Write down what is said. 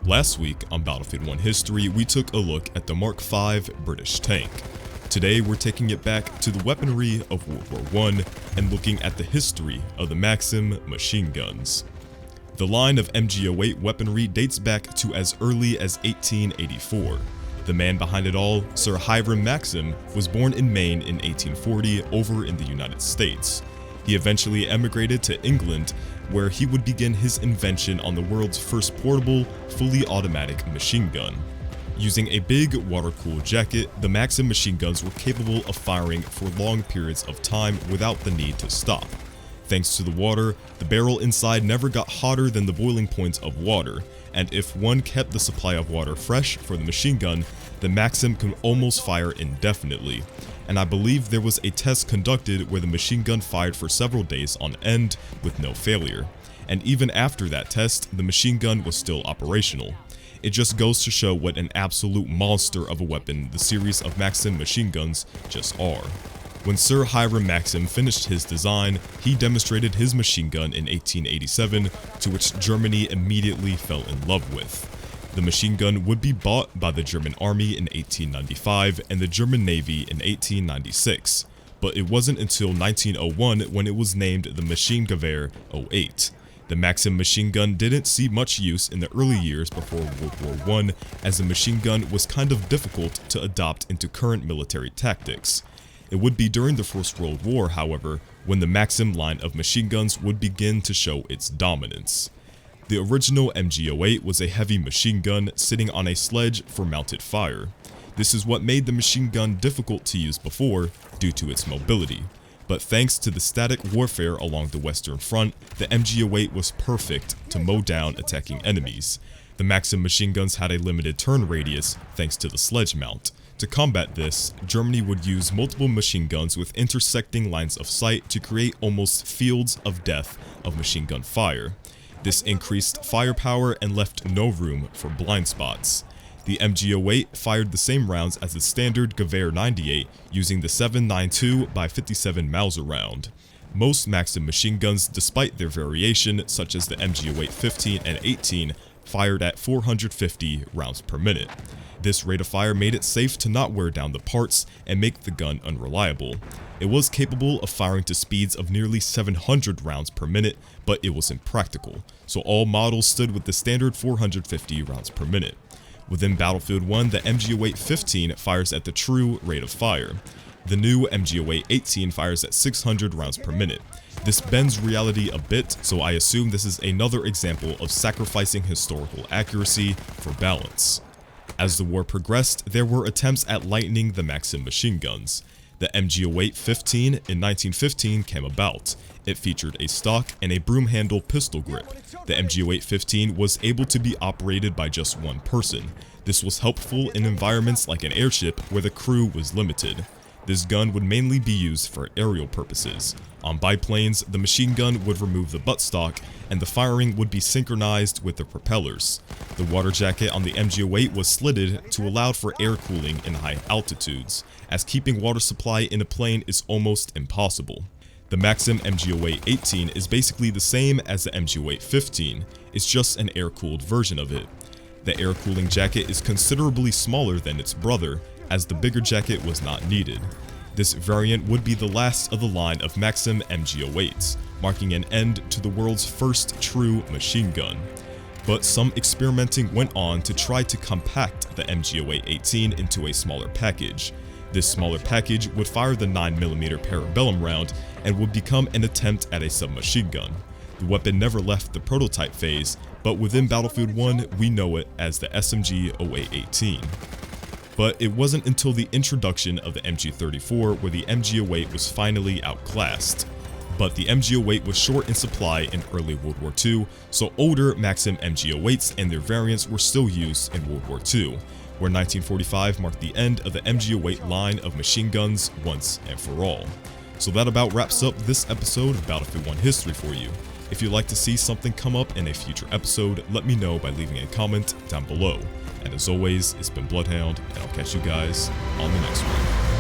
Last week on Battlefield 1 History, we took a look at the Mark V British tank. Today we're taking it back to the weaponry of World War I and looking at the history of the Maxim machine guns. The line of MG08 weaponry dates back to as early as 1884. The man behind it all, Sir Hiram Maxim, was born in Maine in 1840 over in the United States. He eventually emigrated to England, where he would begin his invention on the world's first portable, fully automatic machine gun. Using a big water-cooled jacket, the Maxim machine guns were capable of firing for long periods of time without the need to stop. Thanks to the water, the barrel inside never got hotter than the boiling point of water, and if one kept the supply of water fresh for the machine gun, the Maxim could almost fire indefinitely. And I believe there was a test conducted where the machine gun fired for several days on end with no failure. And even after that test, the machine gun was still operational. It just goes to show what an absolute monster of a weapon the series of Maxim machine guns just are. When Sir Hiram Maxim finished his design, he demonstrated his machine gun in 1887, to which Germany immediately fell in love with. The machine gun would be bought by the German Army in 1895 and the German Navy in 1896, but it wasn't until 1901 when it was named the Maschinengewehr 08. The Maxim machine gun didn't see much use in the early years before World War I, as the machine gun was kind of difficult to adopt into current military tactics. It would be during the First World War, however, when the Maxim line of machine guns would begin to show its dominance. The original MG08 was a heavy machine gun sitting on a sledge for mounted fire. This is what made the machine gun difficult to use before, due to its mobility. But thanks to the static warfare along the Western Front, the MG08 was perfect to mow down attacking enemies. The Maxim machine guns had a limited turn radius thanks to the sledge mount. To combat this, Germany would use multiple machine guns with intersecting lines of sight to create almost fields of death of machine gun fire. This increased firepower and left no room for blind spots. The MG08 fired the same rounds as the standard Gewehr 98 using the 7.92 by 57 Mauser round. Most Maxim machine guns, despite their variation, such as the MG08 15 and 18, fired at 450 rounds per minute. This rate of fire made it safe to not wear down the parts and make the gun unreliable. It was capable of firing to speeds of nearly 700 rounds per minute, but it was impractical, so all models stood with the standard 450 rounds per minute. Within Battlefield 1, the MG08 15 fires at the true rate of fire. The new MG08 18 fires at 600 rounds per minute. This bends reality a bit, so I assume this is another example of sacrificing historical accuracy for balance. As the war progressed, there were attempts at lightening the Maxim machine guns. The MG08 15 in 1915 came about. It featured a stock and a broom handle pistol grip. The MG08 15 was able to be operated by just one person. This was helpful in environments like an airship where the crew was limited. This gun would mainly be used for aerial purposes. On biplanes, the machine gun would remove the buttstock, and the firing would be synchronized with the propellers. The water jacket on the MG08 was slitted to allow for air cooling in high altitudes, as keeping water supply in a plane is almost impossible. The Maxim MG08 18 is basically the same as the MG08 15, it's just an air-cooled version of it. The air cooling jacket is considerably smaller than its brother, as the bigger jacket was not needed. This variant would be the last of the line of Maxim MG08s, marking an end to the world's first true machine gun. But some experimenting went on to try to compact the MG08 18 into a smaller package. This smaller package would fire the 9mm Parabellum round and would become an attempt at a submachine gun. The weapon never left the prototype phase, but within Battlefield 1 we know it as the SMG 0818. But it wasn't until the introduction of the MG34 where the MG08 was finally outclassed. But the MG08 was short in supply in early World War II, so older Maxim MG08s and their variants were still used in World War II, where 1945 marked the end of the MG08 line of machine guns once and for all. So that about wraps up this episode of Battlefield 1 History for you. If you'd like to see something come up in a future episode, let me know by leaving a comment down below. And as always, it's been BloodHound, and I'll catch you guys on the next one.